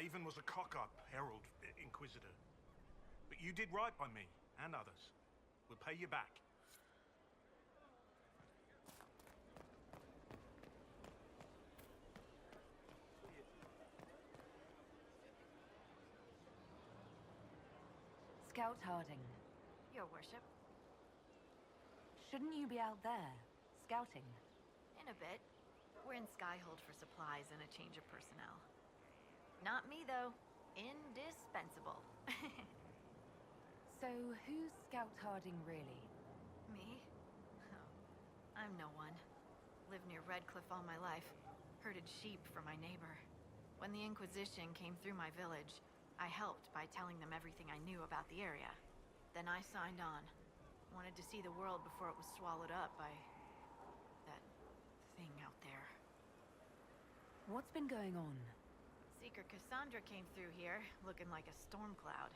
Haven was a cock-up, Herald, Inquisitor. But you did right by me, and others. We'll pay you back. Scout Harding. Your worship. Shouldn't you be out there, scouting? In a bit. We're in Skyhold for supplies and a change of personnel. Not me, though. Indispensable. So, who's Scout Harding really? Me? Oh, I'm no one. Lived near Redcliffe all my life. Herded sheep for my neighbor. When the Inquisition came through my village, I helped by telling them everything I knew about the area. Then I signed on. Wanted to see the world before it was swallowed up by... that thing out there. What's been going on? Seeker Cassandra came through here, looking like a storm cloud.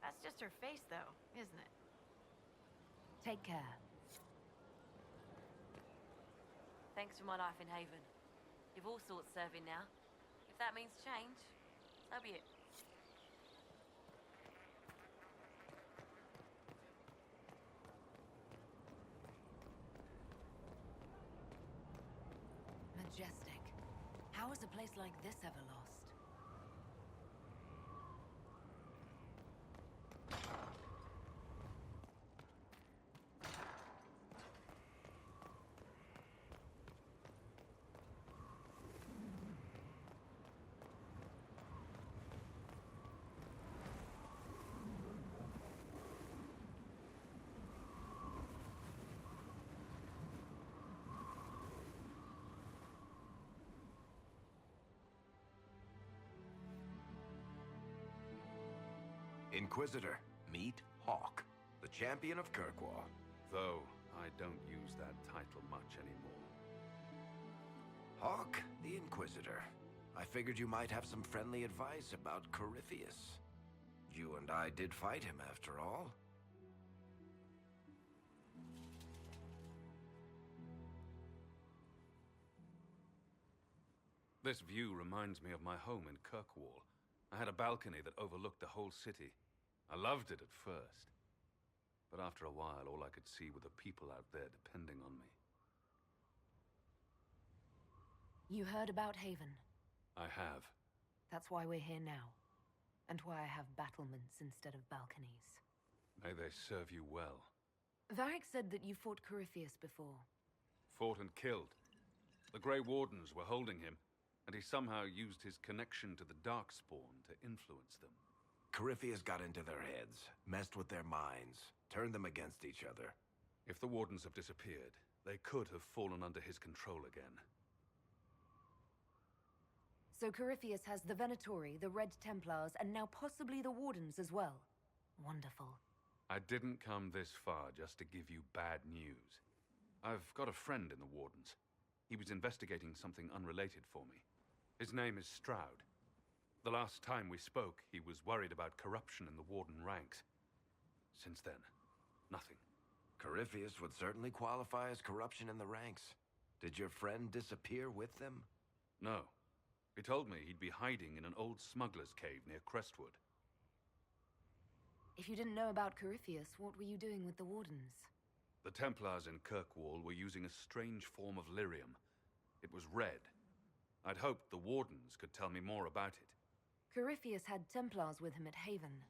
That's just her face, though, isn't it? Take care. Thanks for my life in Haven. You've all sorts serving now. If that means change, so be it. Majestic. How is a place like this ever lost? Inquisitor, meet Hawk, the champion of Kirkwall. Though I don't use that title much anymore. Hawk, the Inquisitor. I figured you might have some friendly advice about Corypheus. You and I did fight him, after all. This view reminds me of my home in Kirkwall. I had a balcony that overlooked the whole city. I loved it at first. But after a while, all I could see were the people out there depending on me. You heard about Haven. I have. That's why we're here now. And why I have battlements instead of balconies. May they serve you well. Varric said that you fought Corypheus before. Fought and killed. The Grey Wardens were holding him, and he somehow used his connection to the Darkspawn to influence them. Corypheus got into their heads, messed with their minds, turned them against each other. If the Wardens have disappeared, they could have fallen under his control again. So Corypheus has the Venatori, the Red Templars, and now possibly the Wardens as well. Wonderful. I didn't come this far just to give you bad news. I've got a friend in the Wardens. He was investigating something unrelated for me. His name is Stroud. The last time we spoke, he was worried about corruption in the Warden ranks. Since then, nothing. Corypheus would certainly qualify as corruption in the ranks. Did your friend disappear with them? No. He told me he'd be hiding in an old smuggler's cave near Crestwood. If you didn't know about Corypheus, what were you doing with the Wardens? The Templars in Kirkwall were using a strange form of lyrium. It was red. I'd hoped the Wardens could tell me more about it. Corypheus had Templars with him at Haven.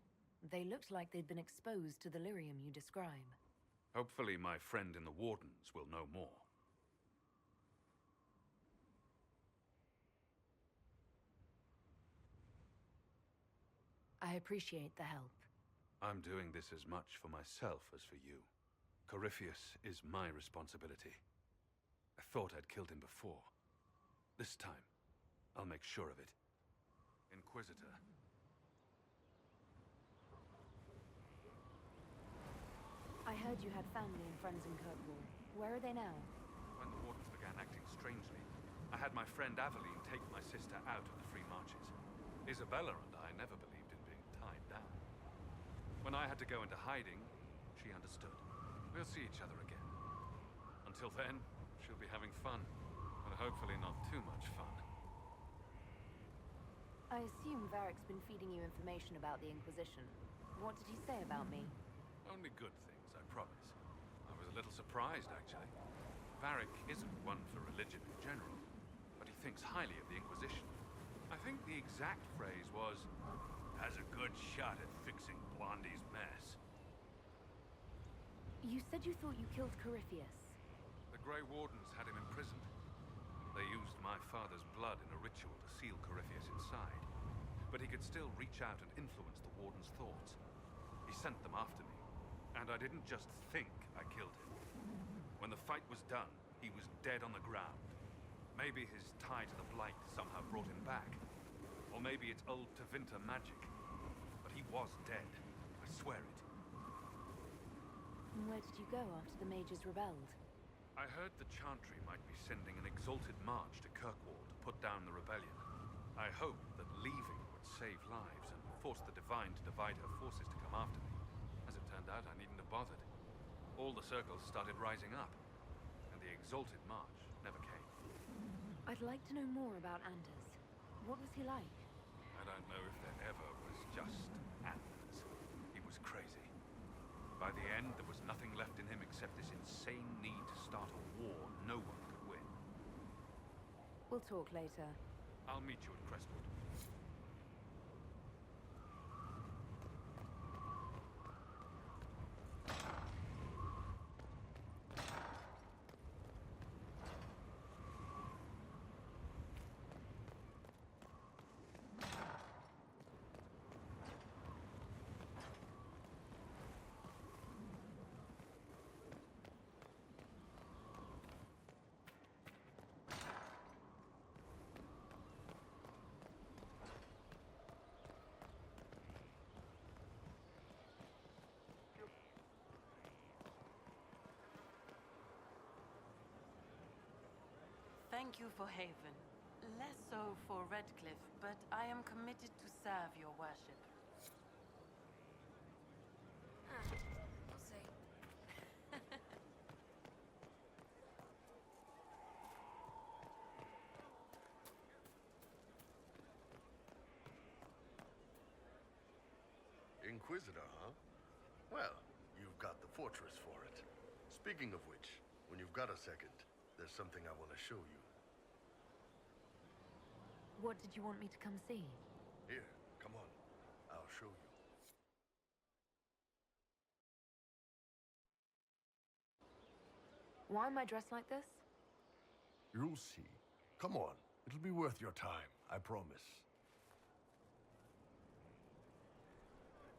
They looked like they'd been exposed to the lyrium you describe. Hopefully my friend in the Wardens will know more. I appreciate the help. I'm doing this as much for myself as for you. Corypheus is my responsibility. I thought I'd killed him before. This time, I'll make sure of it. Inquisitor. I heard you had family and friends in Kirkwall. Where are they now? When the Wardens began acting strangely, I had my friend Aveline take my sister out of the Free Marches. Isabella and I never believed in being tied down. When I had to go into hiding, she understood. We'll see each other again. Until then, she'll be having fun. And hopefully not too much fun. I assume Varric's been feeding you information about the Inquisition. What did he say about me? Only good things, I promise. I was a little surprised, actually. Varric isn't one for religion in general, but he thinks highly of the Inquisition. I think the exact phrase was, "has a good shot at fixing Blondie's mess." You said you thought you killed Corypheus. The Grey Wardens had him imprisoned. They used my father's blood in a ritual to seal Corypheus inside. But he could still reach out and influence the Warden's thoughts. He sent them after me. And I didn't just think I killed him. When the fight was done, he was dead on the ground. Maybe his tie to the Blight somehow brought him back. Or maybe it's old Tevinter magic. But he was dead. I swear it. And where did you go after the mages rebelled? I heard the Chantry might be sending an exalted march to Kirkwall to put down the rebellion. I hoped that leaving would save lives and force the Divine to divide her forces to come after me. As it turned out, I needn't have bothered. All the circles started rising up, and the exalted march never came. I'd like to know more about Anders. What was he like? I don't know if there ever was just Anders. He was crazy. By the end, there was nothing left in him except this insane need to start a war no one could win. We'll talk later. I'll meet you at Crestwood. Thank you for Haven. Less so for Redcliffe, but I am committed to serve your worship. We'll see. Inquisitor, huh? Well, you've got the fortress for it. Speaking of which, when you've got a second, there's something I want to show you. What did you want me to come see? Here, come on. I'll show you. Why am I dressed like this? You'll see. Come on. It'll be worth your time, I promise.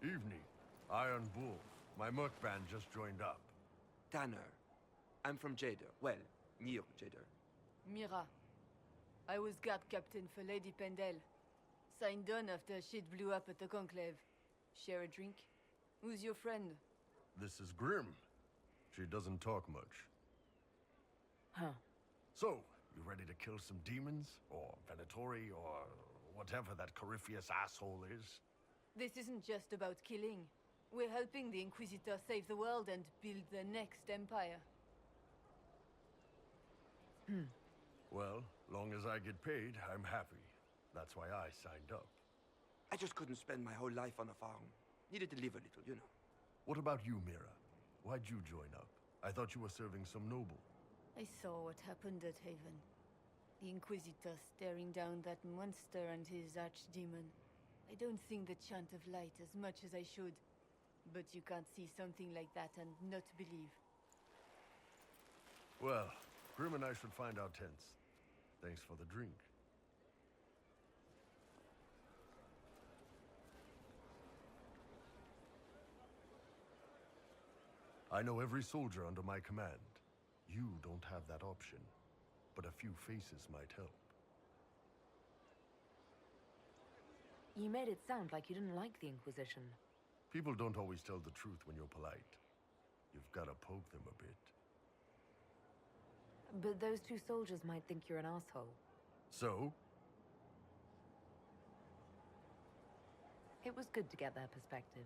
Evening. Iron Bull. My merc band just joined up. Tanner. I'm from Jade. Well, near Jade. Mira. I was guard captain for Lady Pendel. Signed on after shit blew up at the Conclave. Share a drink? Who's your friend? This is Grim. She doesn't talk much. Huh. So, you ready to kill some demons? Or Venatori, or whatever that Corypheus asshole is? This isn't just about killing. We're helping the Inquisitor save the world and build the next empire. Well, long as I get paid, I'm happy. That's why I signed up. I just couldn't spend my whole life on a farm. Needed to live a little, you know. What about you, Mira? Why'd you join up? I thought you were serving some noble. I saw what happened at Haven. The Inquisitor staring down that monster and his archdemon. I don't think the chant of light as much as I should. But you can't see something like that and not believe. Well, Grim and I should find our tents. Thanks for the drink. I know every soldier under my command. You don't have that option, but a few faces might help. You made it sound like you didn't like the Inquisition. People don't always tell the truth when you're polite. You've got to poke them a bit. But those two soldiers might think you're an asshole. So? It was good to get their perspective.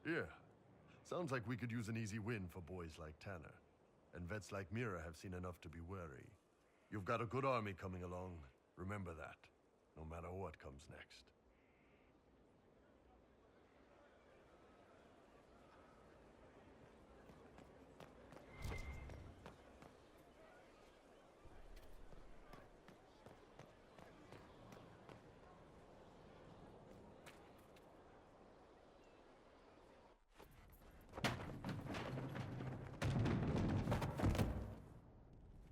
Yeah. Sounds like we could use an easy win for boys like Tanner. And vets like Mira have seen enough to be wary. You've got a good army coming along. Remember that. no matter what comes next.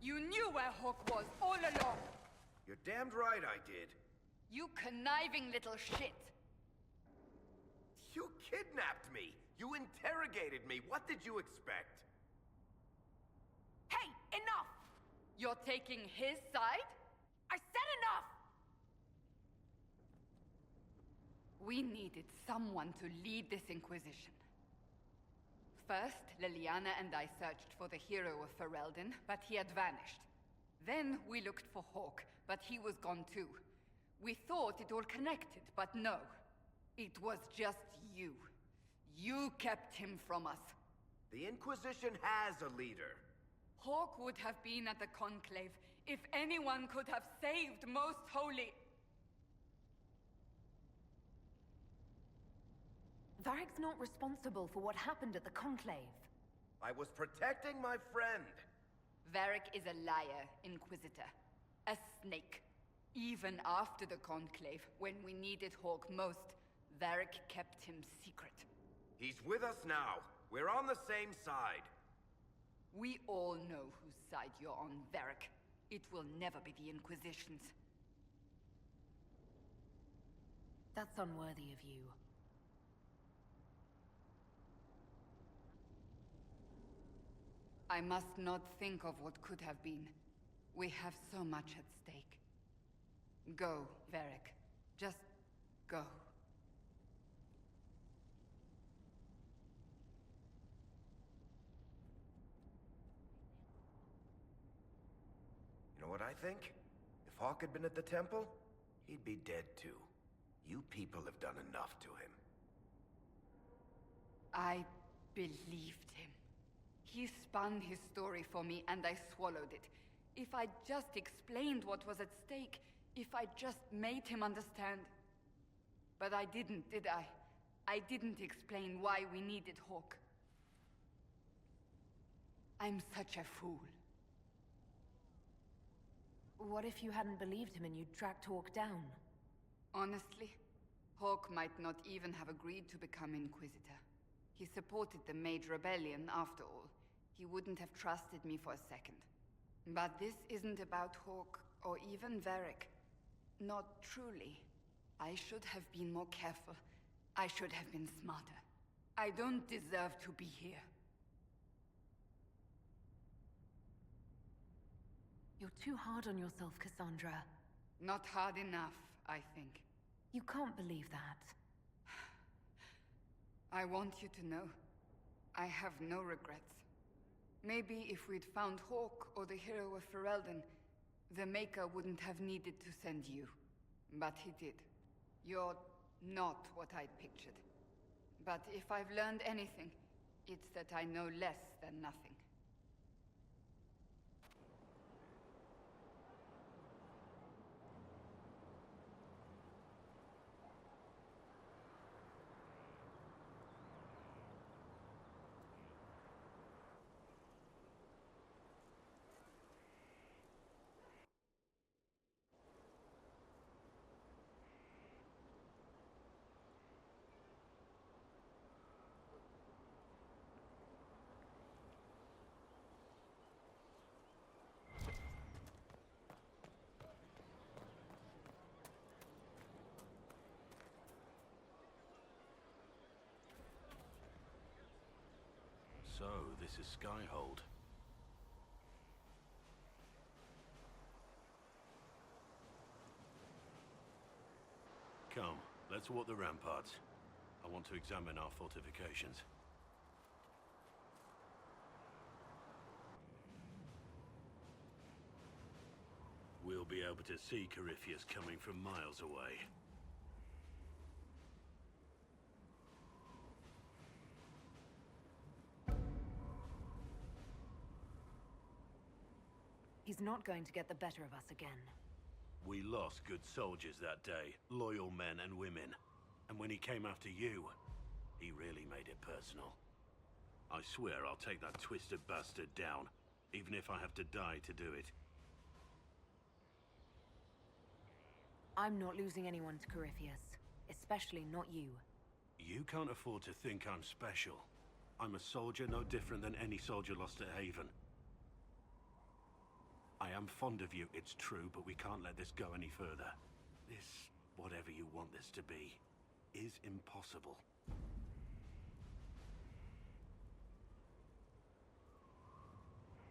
You knew where Hawk was all along! You're damned right I did. You conniving little shit! You kidnapped me! You interrogated me! What did you expect? Hey, enough! You're taking his side? I said enough! We needed someone to lead this Inquisition. First, Liliana and I searched for the hero of Ferelden, but he had vanished. Then we looked for Hawk, but he was gone too. We thought it all connected, but no. It was just you. You kept him from us. The Inquisition has a leader. Hawk would have been at the Conclave if anyone could have saved Most Holy. Varric's not responsible for what happened at the Conclave. I was protecting my friend. Varric is a liar, Inquisitor. A snake. Even after the Conclave, when we needed Hawk most, Varric kept him secret. He's with us now. We're on the same side. We all know whose side you're on, Varric. It will never be the Inquisition's. That's unworthy of you. I must not think of what could have been. We have so much at stake. Go, Varric. Just go. You know what I think? If Hawk had been at the temple, he'd be dead too. You people have done enough to him. I believed him. He spun his story for me, and I swallowed it. If I just explained what was at stake, if I just made him understand. But I didn't, did I? I didn't explain why we needed Hawk. I'm such a fool. What if you hadn't believed him and you'd tracked Hawk down? Honestly, Hawk might not even have agreed to become Inquisitor. He supported the Mage Rebellion, after all. He wouldn't have trusted me for a second. But this isn't about Hawk, or even Varric. Not truly. I should have been more careful. I should have been smarter. I don't deserve to be here. You're too hard on yourself, Cassandra. Not hard enough, I think. You can't believe that. I want you to know, I have no regrets. Maybe if we'd found Hawk or the hero of Ferelden, the Maker wouldn't have needed to send you. But he did. You're not what I'd pictured. But if I've learned anything, it's that I know less than nothing. So, this is Skyhold. Come, let's walk the ramparts. I want to examine our fortifications. We'll be able to see Corypheus coming from miles away. He's not going to get the better of us again. We lost good soldiers that day, loyal men and women. And when he came after you, he really made it personal. I swear I'll take that twisted bastard down, even if I have to die to do it. I'm not losing anyone to Corypheus. Especially not you. You can't afford to think I'm special. I'm a soldier no different than any soldier lost at Haven. I am fond of you, it's true, but we can't let this go any further. This, whatever you want this to be, is impossible.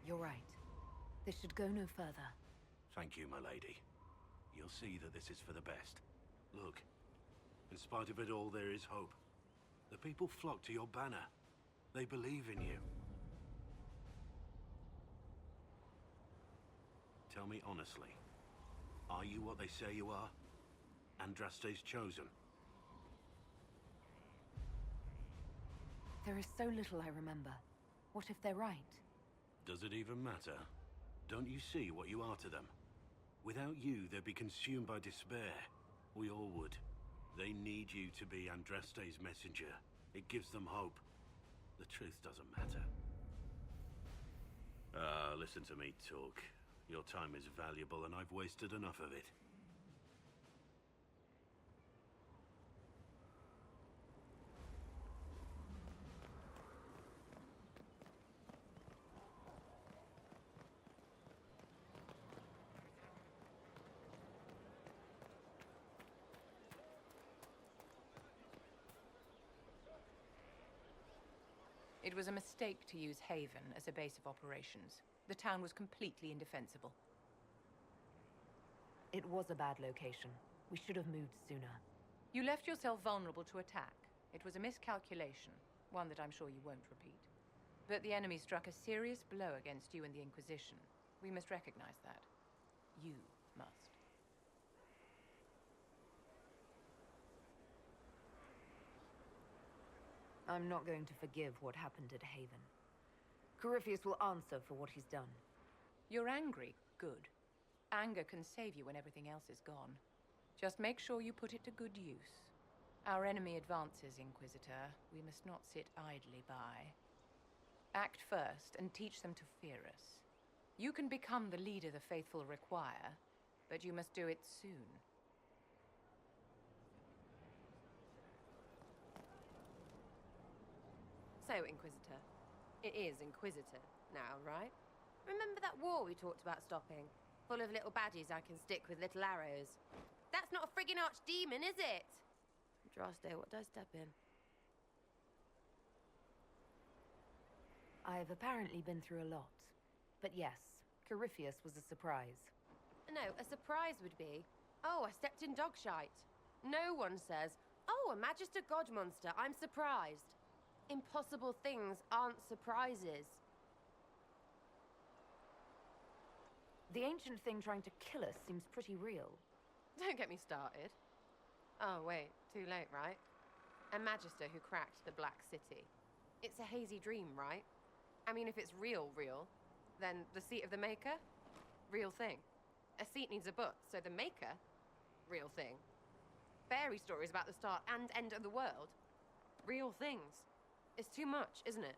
You're right. This should go no further. Thank you, my lady. You'll see that this is for the best. Look, in spite of it all, there is hope. The people flock to your banner. They believe in you. Tell me honestly, are you what they say you are? Andraste's chosen? There is so little I remember. What if they're right? Does it even matter? Don't you see what you are to them? Without you, they'd be consumed by despair. We all would. They need you to be Andraste's messenger. It gives them hope. The truth doesn't matter. Listen to me talk. Your time is valuable and I've wasted enough of it. It was a mistake to use Haven as a base of operations. The town was completely indefensible. It was a bad location. We should have moved sooner. You left yourself vulnerable to attack. It was a miscalculation, one that I'm sure you won't repeat. But the enemy struck a serious blow against you and the Inquisition. We must recognize that. You must. I'm not going to forgive what happened at Haven. Corypheus will answer for what he's done. You're angry. Good. Anger can save you when everything else is gone. Just make sure you put it to good use. Our enemy advances, Inquisitor. We must not sit idly by. Act first and teach them to fear us. You can become the leader the faithful require, but you must do it soon. So, Inquisitor. It is Inquisitor now, right? Remember that war we talked about stopping? Full of little baddies I can stick with little arrows. That's not a friggin' archdemon, is it? Andraste, what do I step in? I've apparently been through a lot. But yes, Corypheus was a surprise. No, a surprise would be, oh, I stepped in dog shite. No one says, oh, a Magister God monster, I'm surprised. Impossible things aren't surprises. The ancient thing trying to kill us seems pretty real. Don't get me started. Oh, wait, too late, right? A Magister who cracked the Black City. It's a hazy dream, right? I mean, if it's real, then the seat of the Maker? Real thing. A seat needs a butt, so the Maker? Real thing. Fairy stories about the start and end of the world? Real things. It's too much, isn't it?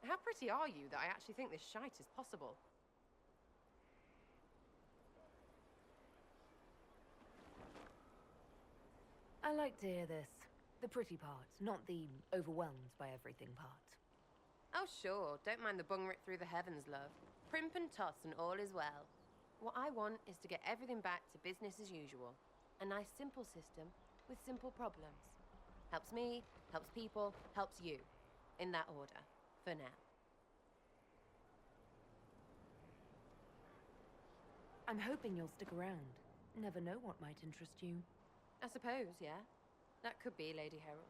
How pretty are you that I actually think this shite is possible? I like to hear this. The pretty part, not the overwhelmed by everything part. Oh, sure. Don't mind the bung rip through the heavens, love. Primp and toss and all is well. What I want is to get everything back to business as usual. A nice simple system with simple problems. Helps me, helps people, helps you. In that order. For now. I'm hoping you'll stick around. Never know what might interest you. I suppose, yeah. That could be Lady Herald.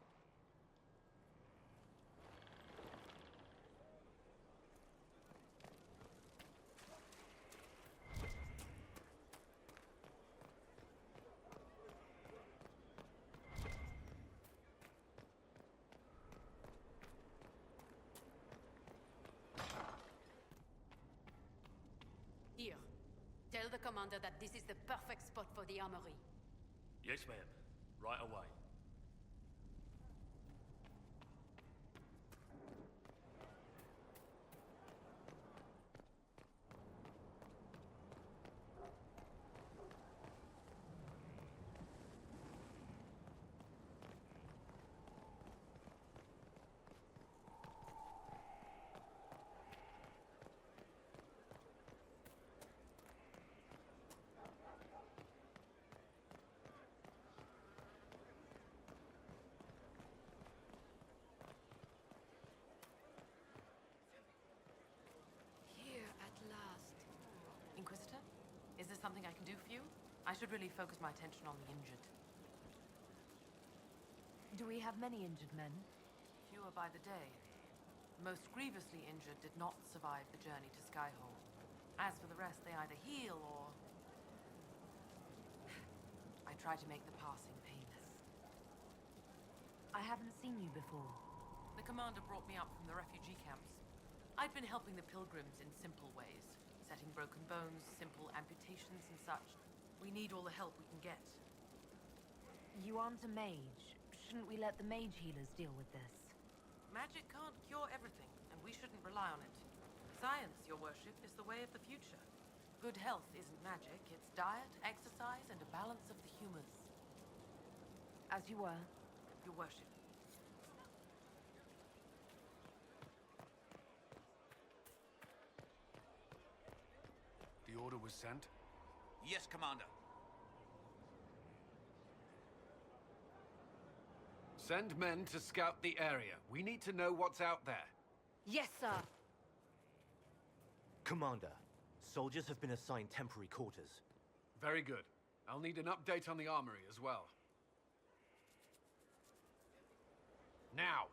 Here. Tell the commander that this is the perfect spot for the armory. Yes, ma'am. Right away. Inquisitor? Is there something I can do for you? I should really focus my attention on the injured. Do we have many injured men? Fewer by the day. The most grievously injured did not survive the journey to Skyhold. As for the rest, they either heal or... I try to make the passing painless. I haven't seen you before. The commander brought me up from the refugee camps. I'd been helping the pilgrims in simple ways. Setting broken bones, simple amputations and such. We need all the help we can get. You aren't a mage. Shouldn't we let the mage healers deal with this? Magic can't cure everything, and we shouldn't rely on it. Science, your worship, is the way of the future. Good health isn't magic, it's diet, exercise, and a balance of the humors. As you were. Your worship. The order was sent? Yes, Commander. Send men to scout the area. We need to know what's out there. Yes, sir. Commander, soldiers have been assigned temporary quarters. Very good. I'll need an update on the armory as well. Now!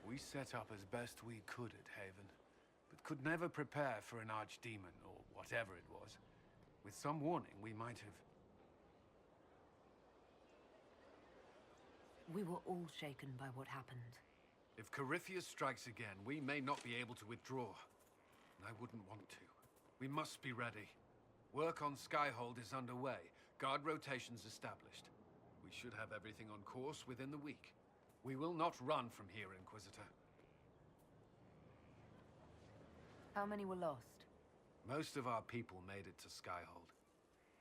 We set up as best we could at Haven, but could never prepare for an archdemon, or whatever it was. With some warning, we might have... We were all shaken by what happened. If Corypheus strikes again, we may not be able to withdraw. And I wouldn't want to. We must be ready. Work on Skyhold is underway. Guard rotations established. We should have everything on course within the week. We will not run from here, Inquisitor. How many were lost? Most of our people made it to Skyhold.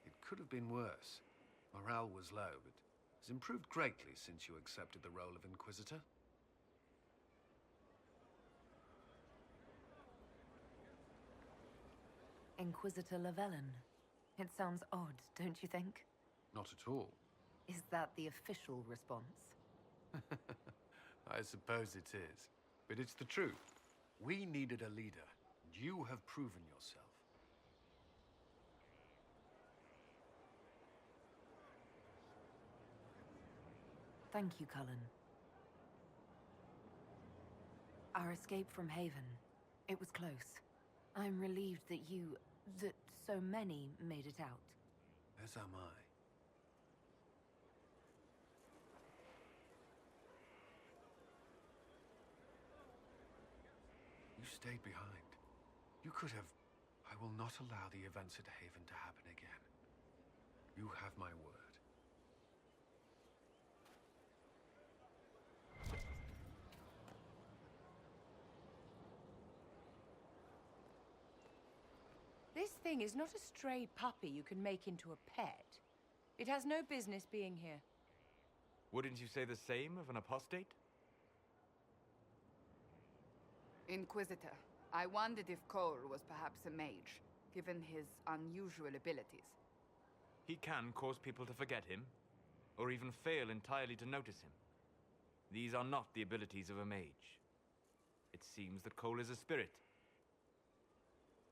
It could have been worse. Morale was low, but has improved greatly since you accepted the role of Inquisitor. Inquisitor Llewellyn. It sounds odd, don't you think? Not at all. Is that the official response? I suppose it is. But it's the truth. We needed a leader. And you have proven yourself. Thank you, Cullen. Our escape from Haven. It was close. I'm relieved that that so many made it out. As am I. You stayed behind. You could have... I will not allow the events at Haven to happen again. You have my word. This thing is not a stray puppy you can make into a pet. It has no business being here. Wouldn't you say the same of an apostate? Inquisitor, I wondered if Cole was perhaps a mage, given his unusual abilities. He can cause people to forget him, or even fail entirely to notice him. These are not the abilities of a mage. It seems that Cole is a spirit.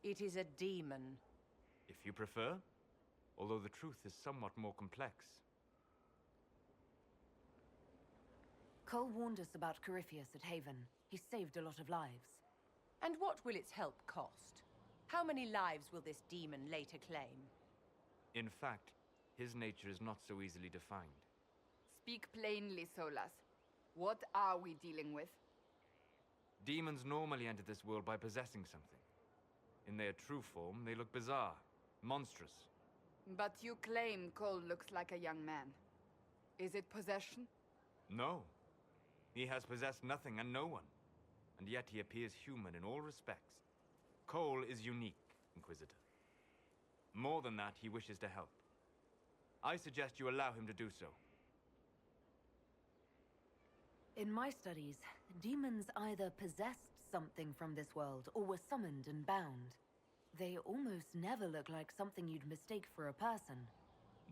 It is a demon. If you prefer, although the truth is somewhat more complex. Cole warned us about Corypheus at Haven. He saved a lot of lives. And what will its help cost? How many lives will this demon later claim? In fact, his nature is not so easily defined. Speak plainly, Solas. What are we dealing with? Demons normally enter this world by possessing something. In their true form, they look bizarre, monstrous. But you claim Cole looks like a young man. Is it possession? No. He has possessed nothing and no one. And yet he appears human in all respects. Cole is unique, Inquisitor. More than that, he wishes to help. I suggest you allow him to do so. In my studies, demons either possessed something from this world or were summoned and bound. They almost never look like something you'd mistake for a person.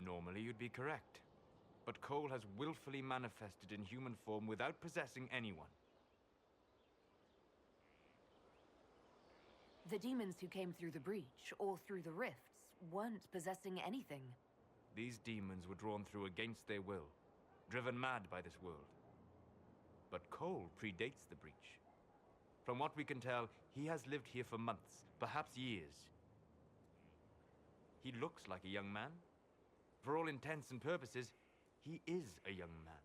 Normally you'd be correct. But Cole has willfully manifested in human form without possessing anyone. The demons who came through the breach or through the rifts weren't possessing anything. These demons were drawn through against their will, driven mad by this world. But Cole predates the breach. From what we can tell, he has lived here for months, perhaps years. He looks like a young man. For all intents and purposes, he is a young man.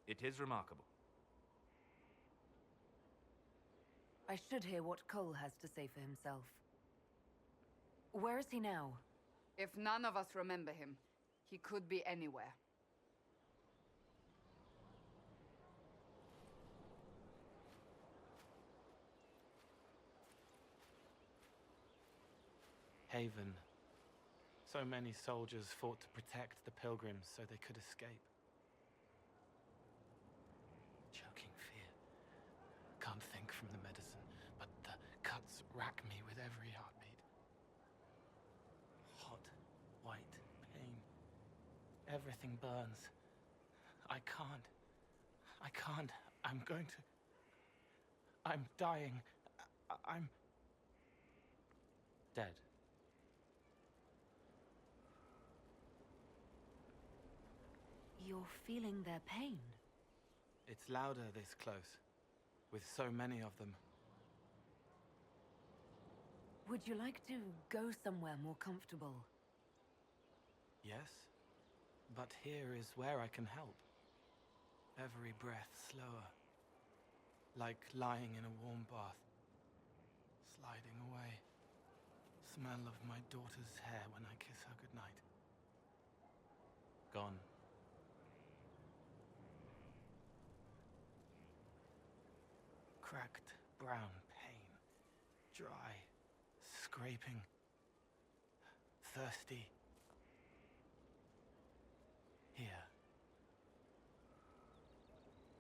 It is remarkable. I should hear what Cole has to say for himself. Where is he now? If none of us remember him, he could be anywhere. Haven. So many soldiers fought to protect the pilgrims so they could escape. Choking fear. Can't think from the medicine, but the cuts rack me with every heartbeat. Hot, white pain. Everything burns. I can't. I'm going to... I'm dying. I'm... dead. You're feeling their pain. It's louder this close, with so many of them. Would you like to go somewhere more comfortable? Yes, but here is where I can help. Every breath slower, like lying in a warm bath, sliding away. Smell of my daughter's hair when I kiss her goodnight. Gone. Cracked brown pain, dry, scraping, thirsty. Here.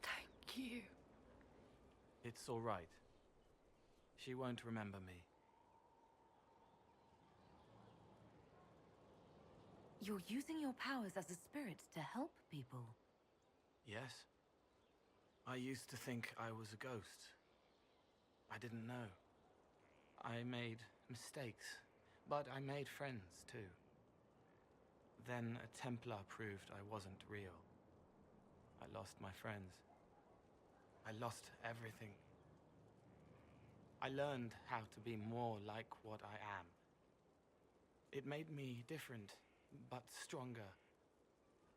Thank you. It's all right. She won't remember me. You're using your powers as a spirit to help people. Yes. I used to think I was a ghost. I didn't know. I made mistakes, but I made friends too. Then a Templar proved I wasn't real. I lost my friends. I lost everything. I learned how to be more like what I am. It made me different, but stronger.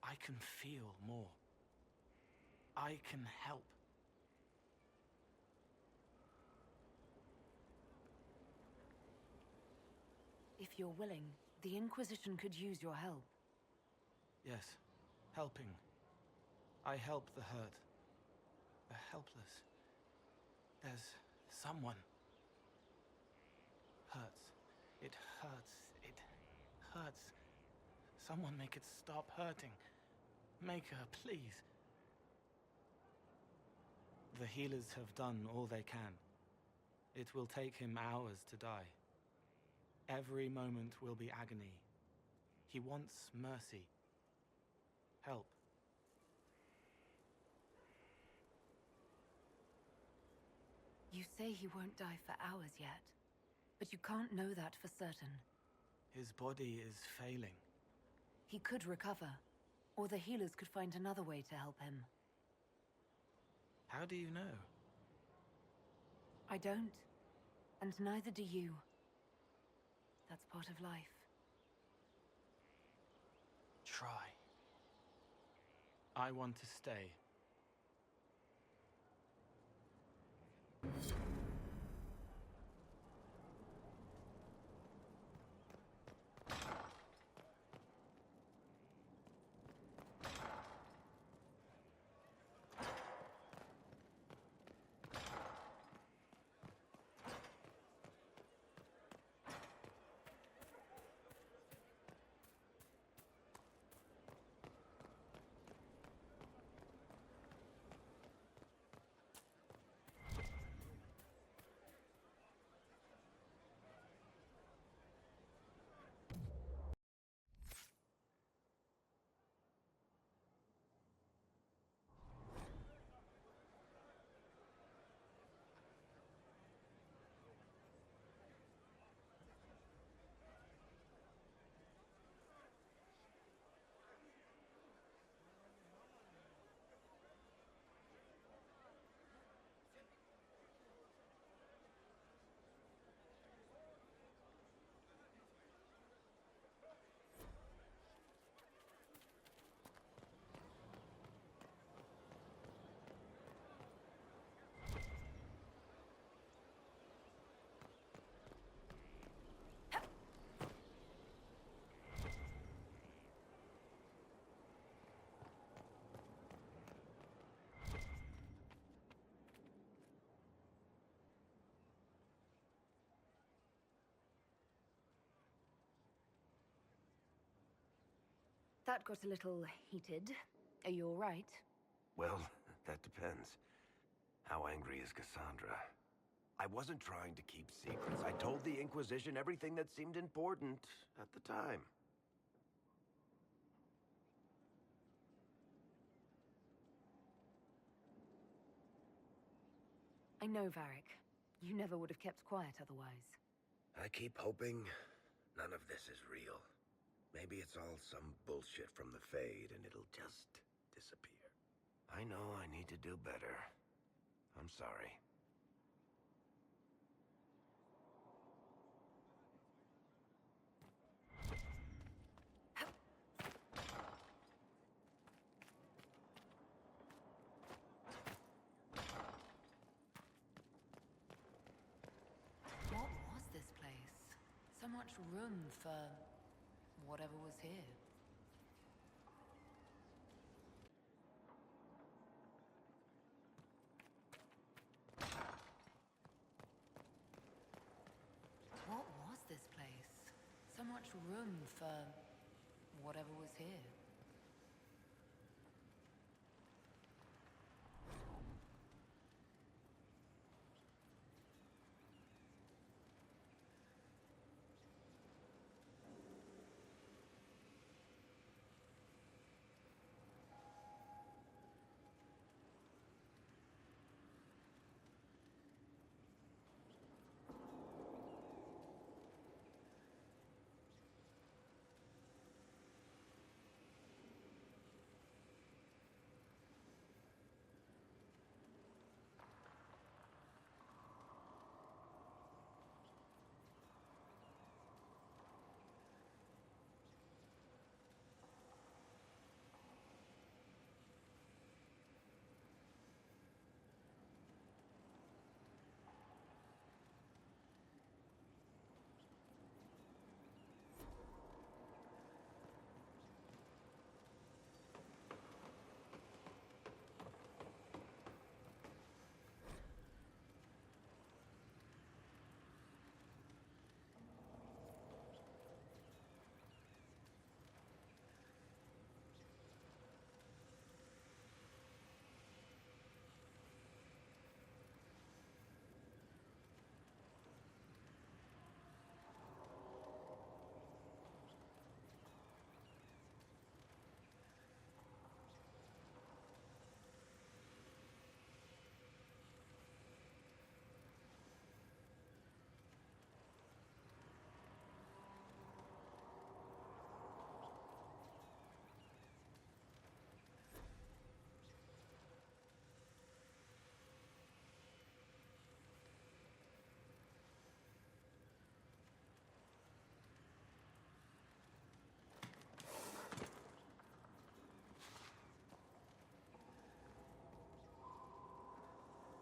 I can feel more. I can help. If you're willing, the Inquisition could use your help. Yes, helping. I help the hurt, the helpless. There's someone. Hurts. It hurts. It hurts. Someone make it stop hurting. Make her, please. The healers have done all they can. It will take him hours to die. Every moment will be agony. He wants mercy. Help. You say he won't die for hours yet, but you can't know that for certain. His body is failing. He could recover, or the healers could find another way to help him. How do you know? I don't, and neither do you. That's part of life. Try. I want to stay. That got a little heated. Are you all right? Well, that depends. How angry is Cassandra? I wasn't trying to keep secrets. I told the Inquisition everything that seemed important at the time. I know, Varric. You never would have kept quiet otherwise. I keep hoping none of this is real. Maybe it's all some bullshit from the Fade and it'll just disappear. I know I need to do better. I'm sorry. What was this place? So much room for whatever was here. What was this place? So much room for whatever was here.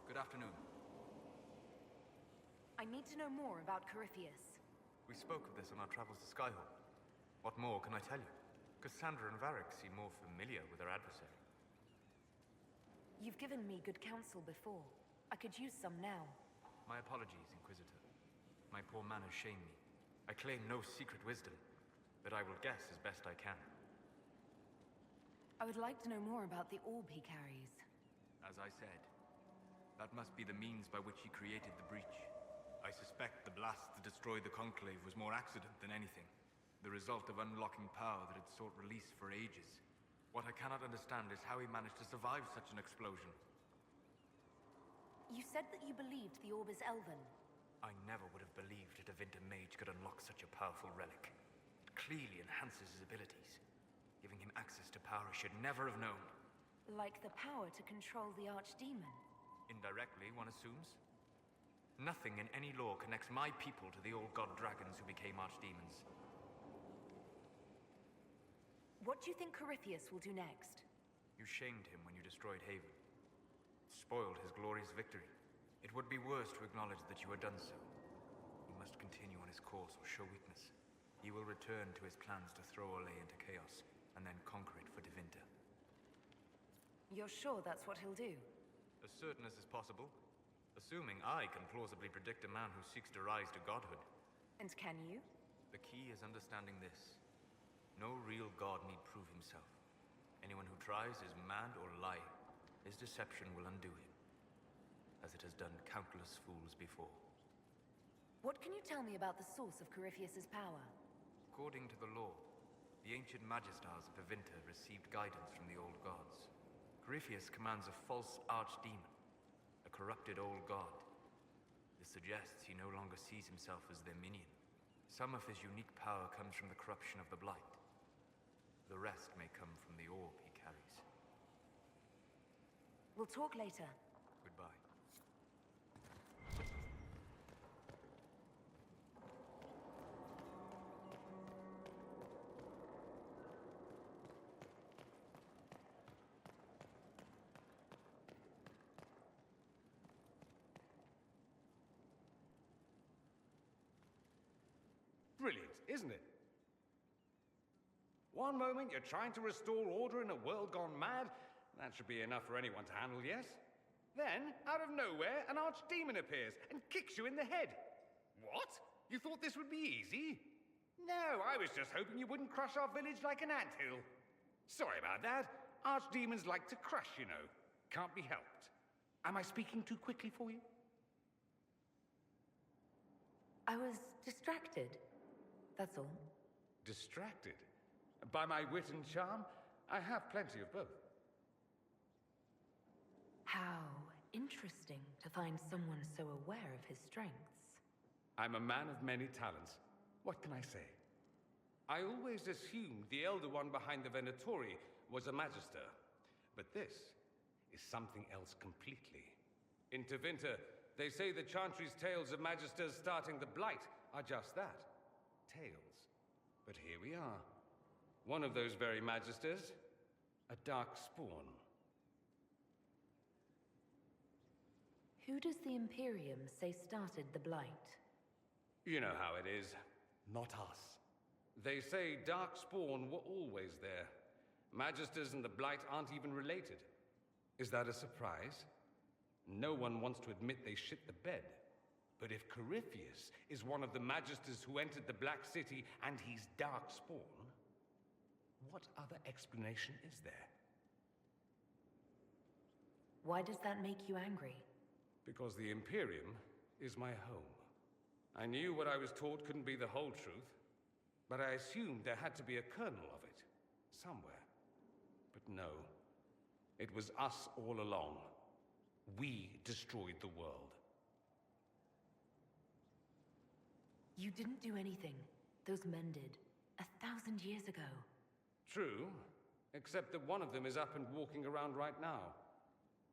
Good afternoon. I need to know more about Corypheus. We spoke of this on our travels to Skyhold. What more can I tell you? Cassandra and Varric seem more familiar with their adversary. You've given me good counsel before. I could use some now. My apologies, Inquisitor. My poor manners shame me. I claim no secret wisdom, but I will guess as best I can. I would like to know more about the orb he carries. As I said, that must be the means by which he created the breach. I suspect the blast to destroy the Conclave was more accident than anything. The result of unlocking power that had sought release for ages. What I cannot understand is how he managed to survive such an explosion. You said that you believed the orb is elven. I never would have believed a Tevinter mage could unlock such a powerful relic. It clearly enhances his abilities, giving him access to power he should never have known. Like the power to control the Archdemon. Indirectly, one assumes. Nothing in any law connects my people to the old god dragons who became archdemons. What do you think Corypheus will do next? You shamed him when you destroyed Haven. Spoiled his glorious victory. It would be worse to acknowledge that you had done so. He must continue on his course or show weakness. He will return to his plans to throw Olay into chaos, and then conquer it for Tevinter. You're sure that's what he'll do? As certain as is possible. Assuming I can plausibly predict a man who seeks to rise to godhood. And can you? The key is understanding this. No real god need prove himself. Anyone who tries is mad or lying. His deception will undo him, as it has done countless fools before. What can you tell me about the source of Corypheus's power? According to the law, the ancient Magistars of Tevinter received guidance from the old gods. Corypheus commands a false archdemon, a corrupted old god. This suggests he no longer sees himself as their minion. Some of his unique power comes from the corruption of the Blight. The rest may come from the orb he carries. We'll talk later. Goodbye. Brilliant, isn't it? One moment you're trying to restore order in a world gone mad. That should be enough for anyone to handle, yes? Then, out of nowhere, an archdemon appears and kicks you in the head. What? You thought this would be easy? No, I was just hoping you wouldn't crush our village like an anthill. Sorry about that. Archdemons like to crush, you know. Can't be helped. Am I speaking too quickly for you? I was distracted. That's all. Distracted? By my wit and charm? I have plenty of both. How interesting to find someone so aware of his strengths. I'm a man of many talents. What can I say? I always assumed the Elder One behind the Venatori was a Magister. But this is something else completely. In Tevinter, they say the Chantry's tales of Magisters starting the Blight are just that. Tales. But here we are. One of those very Magisters, a dark spawn. Who does the Imperium say started the Blight? You know how it is. Not us. They say Darkspawn were always there. Magisters and the Blight aren't even related. Is that a surprise? No one wants to admit they shit the bed. But if Corypheus is one of the Magisters who entered the Black City and he's Darkspawn, what other explanation is there? Why does that make you angry? Because the Imperium is my home. I knew what I was taught couldn't be the whole truth, but I assumed there had to be a kernel of it, somewhere. But no, it was us all along. We destroyed the world. You didn't do anything. Those men did. 1,000 years ago. True, except that one of them is up and walking around right now.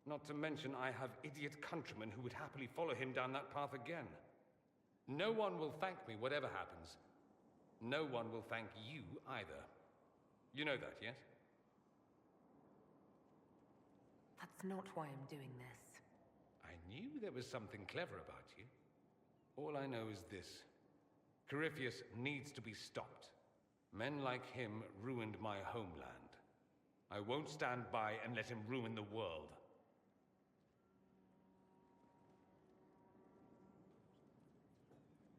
Not to mention I have idiot countrymen who would happily follow him down that path again. No one will thank me, whatever happens. No one will thank you either. You know that, yes? That's not why I'm doing this. I knew there was something clever about you. All I know is this. Corypheus needs to be stopped. Men like him ruined my homeland. I won't stand by and let him ruin the world.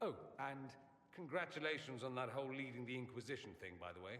Oh, and congratulations on that whole leading the Inquisition thing, by the way.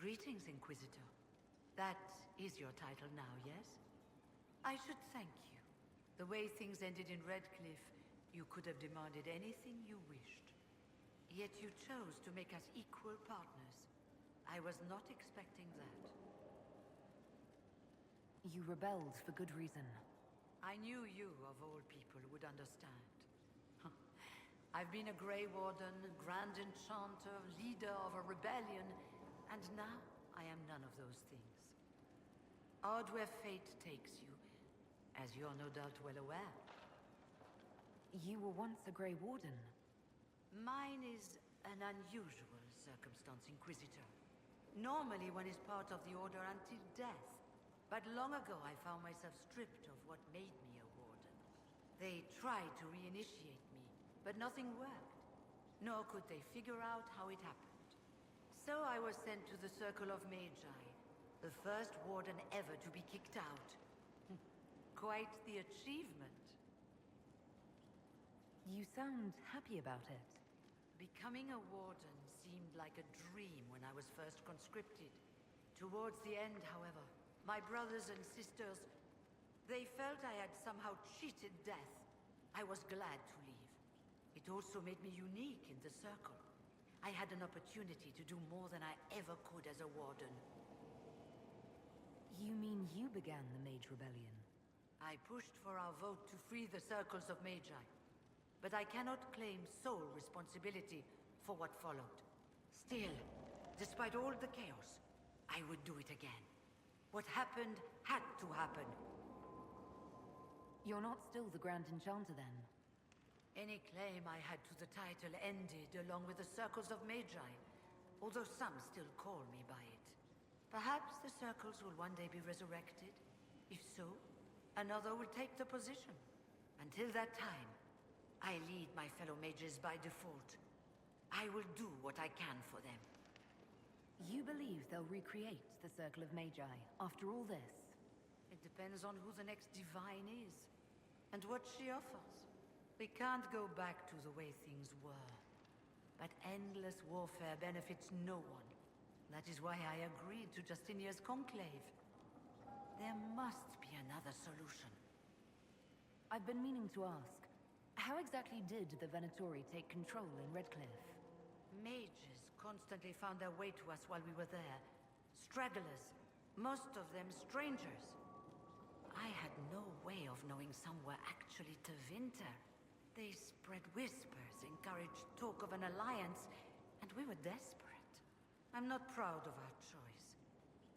Greetings, Inquisitor. That is your title now, yes? I should thank you. The way things ended in Redcliffe, you could have demanded anything you wished. Yet you chose to make us equal partners. I was not expecting that. You rebelled for good reason. I knew you, of all people, would understand. I've been a Grey Warden, Grand Enchanter, leader of a rebellion, and now I am none of those things. Odd where fate takes you, as you're no doubt well aware. You were once a Grey Warden. Mine is an unusual circumstance, Inquisitor. Normally one is part of the Order until death. But long ago I found myself stripped of what made me a Warden. They tried to reinitiate me, but nothing worked. Nor could they figure out how it happened. So I was sent to the Circle of Magi, the first Warden ever to be kicked out. Quite the achievement. You sound happy about it. Becoming a Warden seemed like a dream when I was first conscripted. Towards the end, however, my brothers and sisters, they felt I had somehow cheated death. I was glad to leave. It also made me unique in the Circle. I had an opportunity to do more than I ever could as a Warden. You mean you began the Mage Rebellion? I pushed for our vote to free the Circles of Magi. But I cannot claim sole responsibility for what followed. Still, despite all the chaos, I would do it again. What happened had to happen. You're not still the Grand Enchanter then? Any claim I had to the title ended along with the Circles of Magi, although some still call me by it. Perhaps the Circles will one day be resurrected. If so, another will take the position. Until that time, I lead my fellow mages by default. I will do what I can for them. You believe they'll recreate the Circle of Magi after all this? It depends on who the next divine is, and what she offers. We can't go back to the way things were. But endless warfare benefits no one. That is why I agreed to Justinia's conclave. There must be another solution. I've been meaning to ask, how exactly did the Venatori take control in Redcliffe? Mages constantly found their way to us while we were there. Stragglers, most of them strangers. I had no way of knowing some were actually Tevinter. They spread whispers, encouraged talk of an alliance, and we were desperate. I'm not proud of our choice,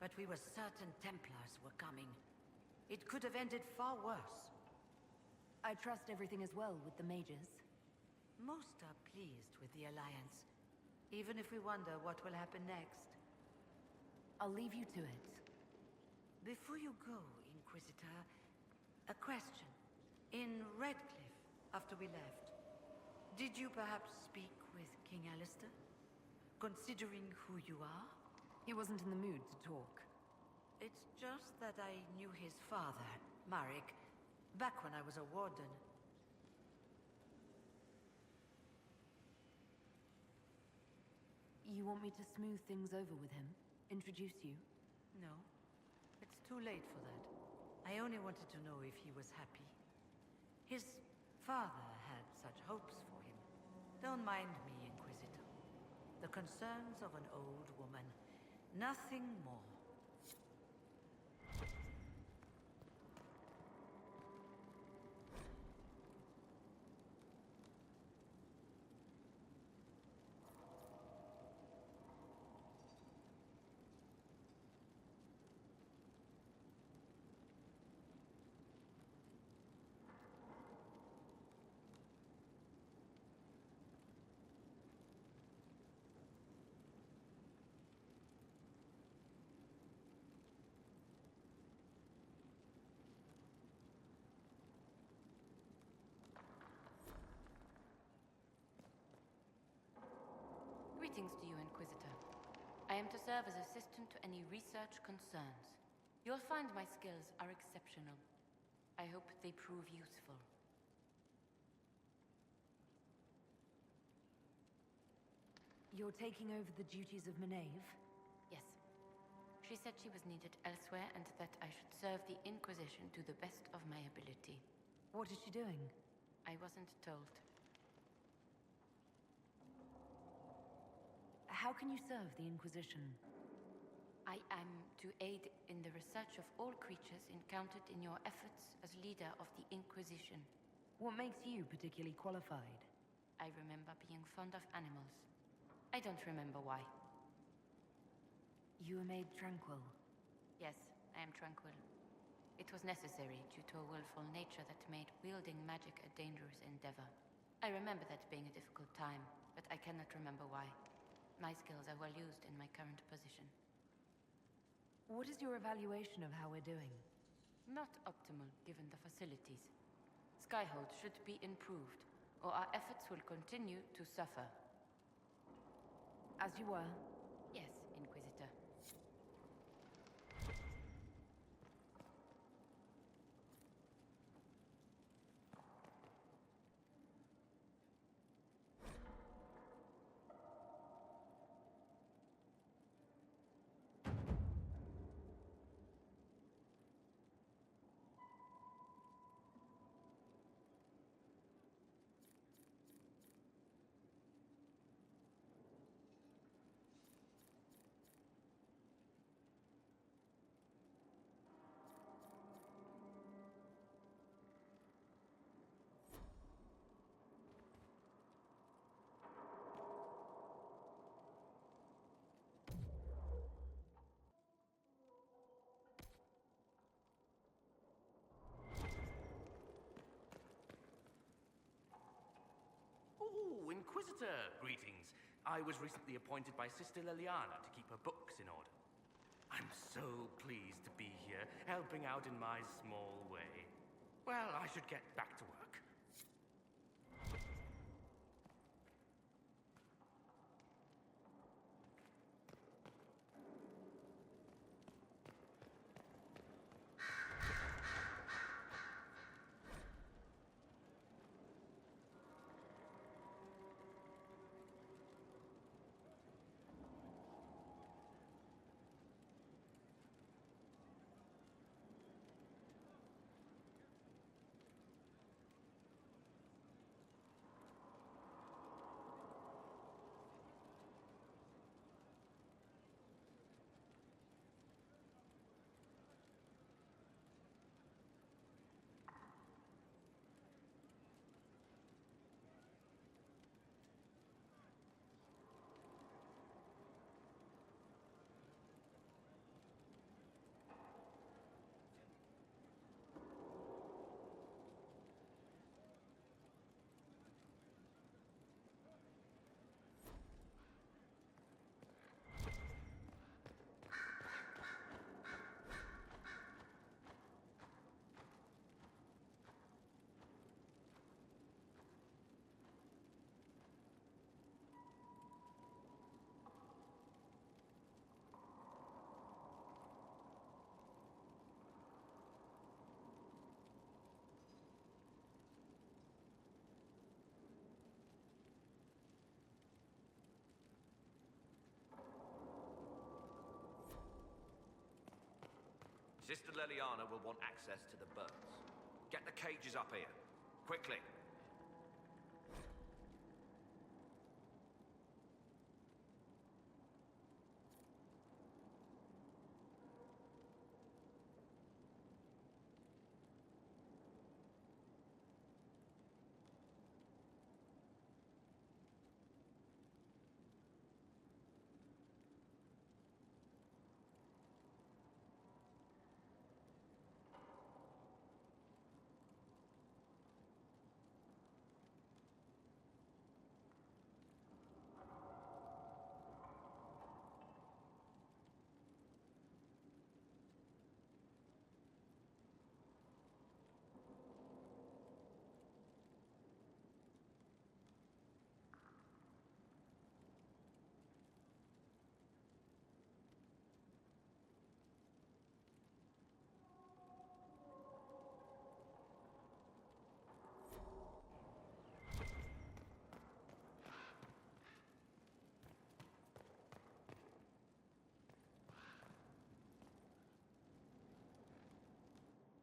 but we were certain Templars were coming. It could have ended far worse. I trust everything is well with the mages. Most are pleased with the alliance, even if we wonder what will happen next. I'll leave you to it. Before you go, Inquisitor, a question. In Redcliffe, after we left, did you perhaps speak with King Alistair? Considering who you are? He wasn't in the mood to talk. It's just that I knew his father, Marek, back when I was a warden. You want me to smooth things over with him? Introduce you? No. It's too late for that. I only wanted to know if he was happy. His father had such hopes for him. Don't mind me, Inquisitor. The concerns of an old woman. Nothing more. Greetings to you, Inquisitor. I am to serve as assistant to any research concerns. You'll find my skills are exceptional. I hope they prove useful. You're taking over the duties of Maeve? Yes. She said she was needed elsewhere and that I should serve the Inquisition to the best of my ability. What is she doing? I wasn't told. How can you serve the Inquisition? I am to aid in the research of all creatures encountered in your efforts as leader of the Inquisition. What makes you particularly qualified? I remember being fond of animals. I don't remember why. You were made tranquil. Yes, I am tranquil. It was necessary due to a willful nature that made wielding magic a dangerous endeavor. I remember that being a difficult time, but I cannot remember why. My skills are well used in my current position. What is your evaluation of how we're doing? Not optimal, given the facilities. Skyhold should be improved, or our efforts will continue to suffer. As you were? Yes, Inquisitor. Oh, Inquisitor, greetings. I was recently appointed by Sister Liliana to keep her books in order. I'm so pleased to be here, helping out in my small way. Well, I should get back to work. Sister Leliana will want access to the birds. Get the cages up here. Quickly.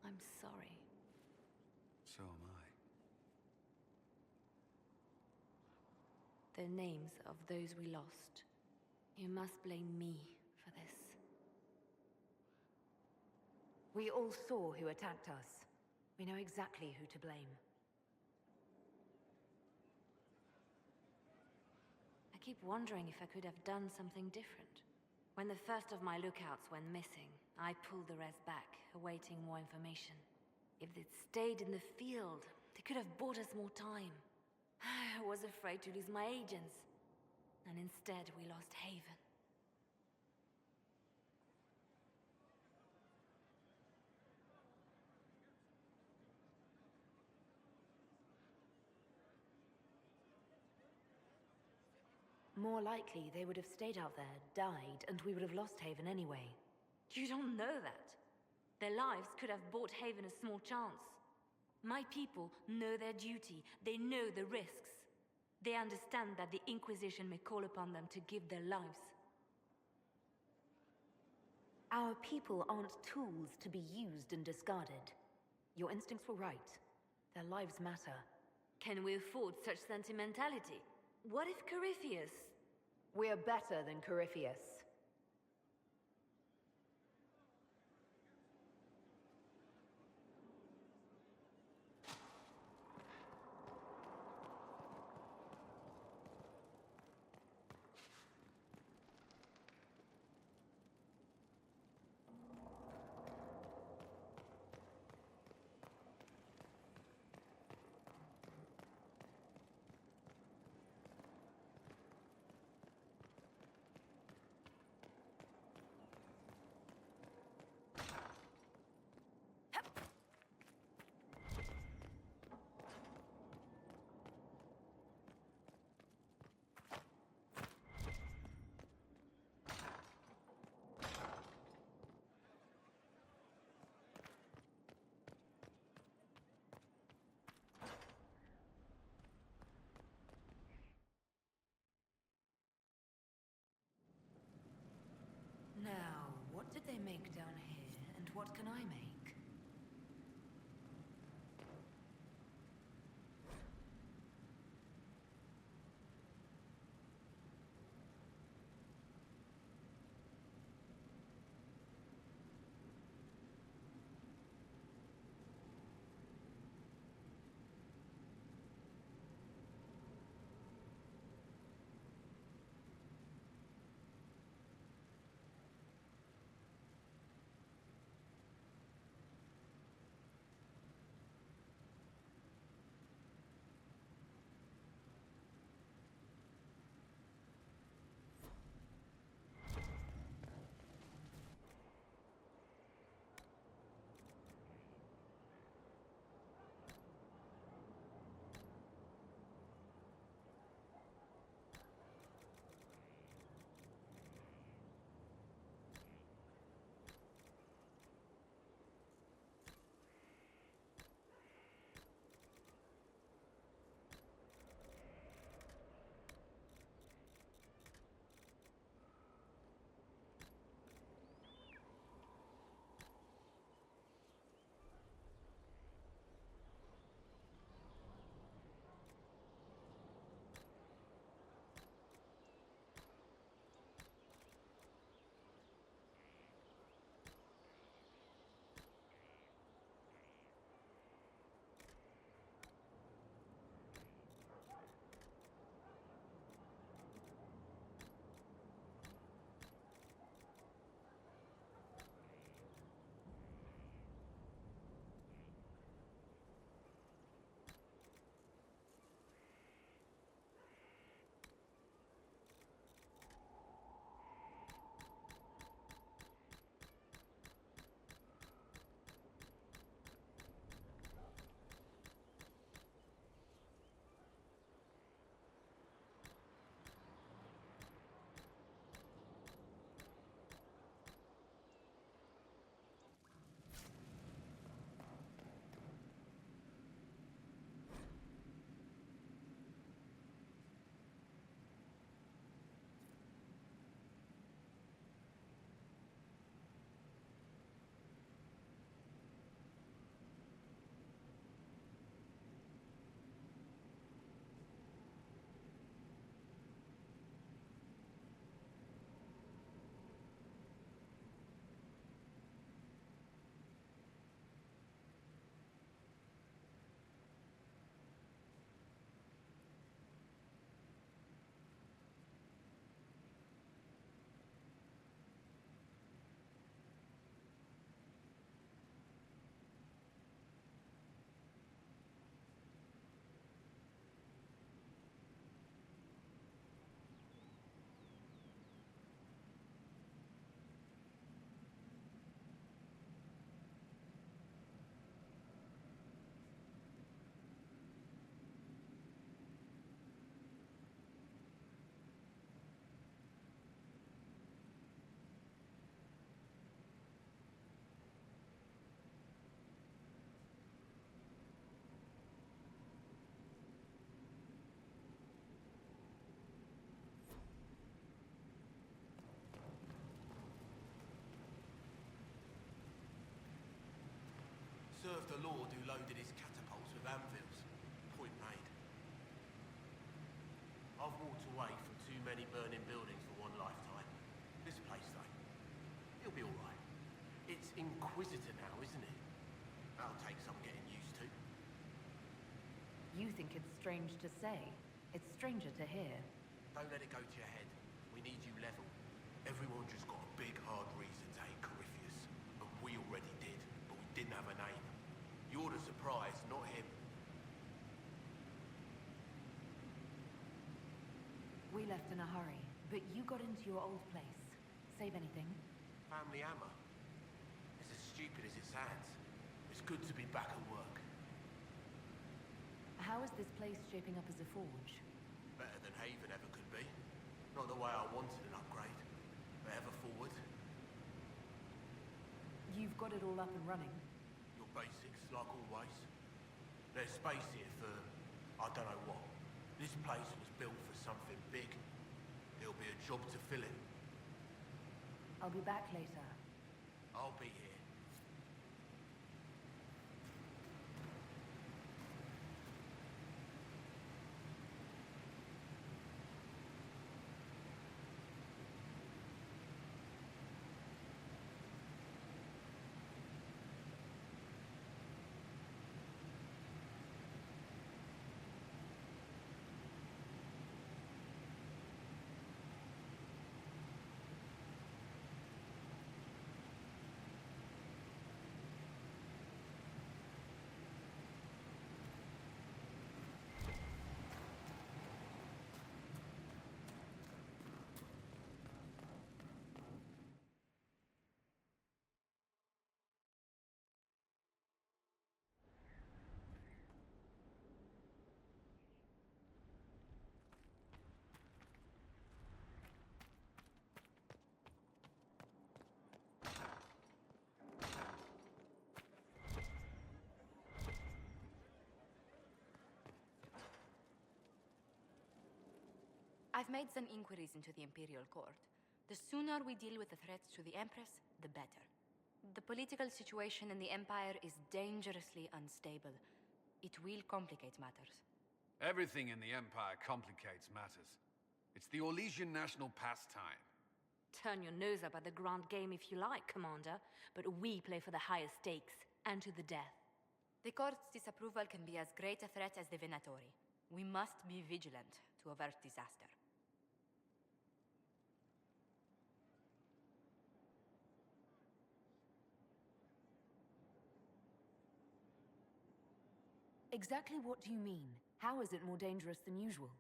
I'm sorry. So am I. The names of those we lost. You must blame me for this. We all saw who attacked us. We know exactly who to blame. I keep wondering if I could have done something different. When the first of my lookouts went missing, I pulled the rest back, awaiting more information. If they'd stayed in the field, they could have bought us more time. I was afraid to lose my agents. And instead, we lost Haven. More likely, they would have stayed out there, died, and we would have lost Haven anyway. You don't know that. Their lives could have bought Haven a small chance. My people know their duty. They know the risks. They understand that the Inquisition may call upon them to give their lives. Our people aren't tools to be used and discarded. Your instincts were right. Their lives matter. Can we afford such sentimentality? What if Corypheus? We're better than Corypheus. Now, what did they make down here, and what can I make? served a lord who loaded his catapults with anvils. Point made. I've walked away from too many burning buildings for one lifetime. This place, though, it'll be all right. It's Inquisitor now, isn't it? That'll take some getting used to. You think it's strange to say. It's stranger to hear. Don't let it go to your head. We need you level. Everyone just got a big, hard reason to hate Corypheus. And we already did, but we didn't have a name. You're the surprise, not him. We left in a hurry, but you got into your old place. Save anything? Family hammer. It's as stupid as it sounds. It's good to be back at work. How is this place shaping up as a forge? Better than Haven ever could be. Not the way I wanted an upgrade. But ever forward. You've got it all up and running. Your basics, like always. There's space here for, I don't know what. This place was built for something big. There'll be a job to fill it. I'll be back later. I'll be here. I've made some inquiries into the Imperial Court. The sooner we deal with the threats to the Empress, the better. The political situation in the Empire is dangerously unstable. It will complicate matters. Everything in the Empire complicates matters. It's the Orlesian national pastime. Turn your nose up at the grand game if you like, Commander, but we play for the highest stakes, and to the death. The Court's disapproval can be as great a threat as the Venatori. We must be vigilant to avert disaster. Exactly what do you mean? How is it more dangerous than usual?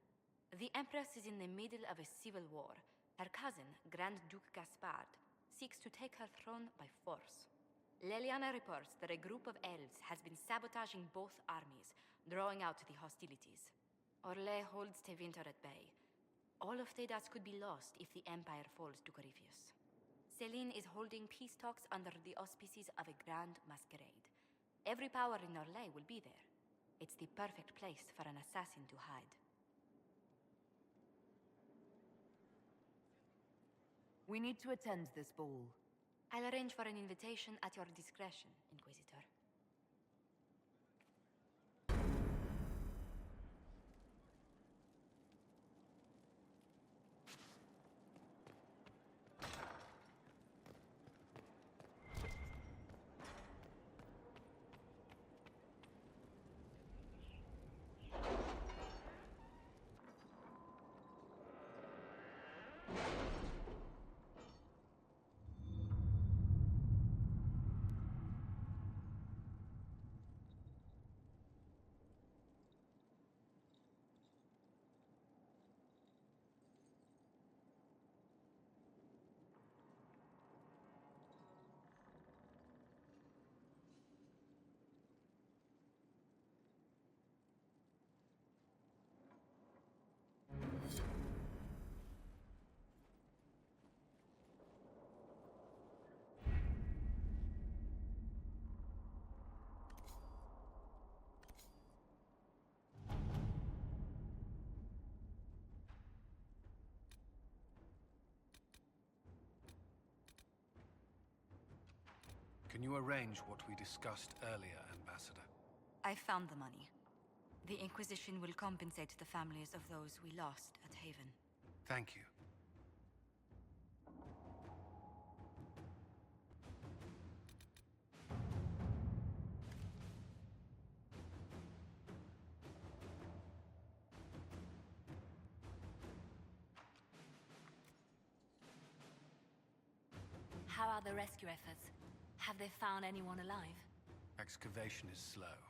The Empress is in the middle of a civil war. Her cousin, Grand Duke Gaspard, seeks to take her throne by force. Leliana reports that a group of elves has been sabotaging both armies, drawing out the hostilities. Orlais holds Tevinter at bay. All of Thedas could be lost if the Empire falls to Corypheus. Celine is holding peace talks under the auspices of a grand masquerade. Every power in Orlais will be there. It's the perfect place for an assassin to hide. We need to attend this ball. I'll arrange for an invitation at your discretion, Inquisitor. Can you arrange what we discussed earlier and Ambassador. I found the money. The Inquisition will compensate the families of those we lost at Haven. Thank you. How are the rescue efforts? Have they found anyone alive? Excavation is slow.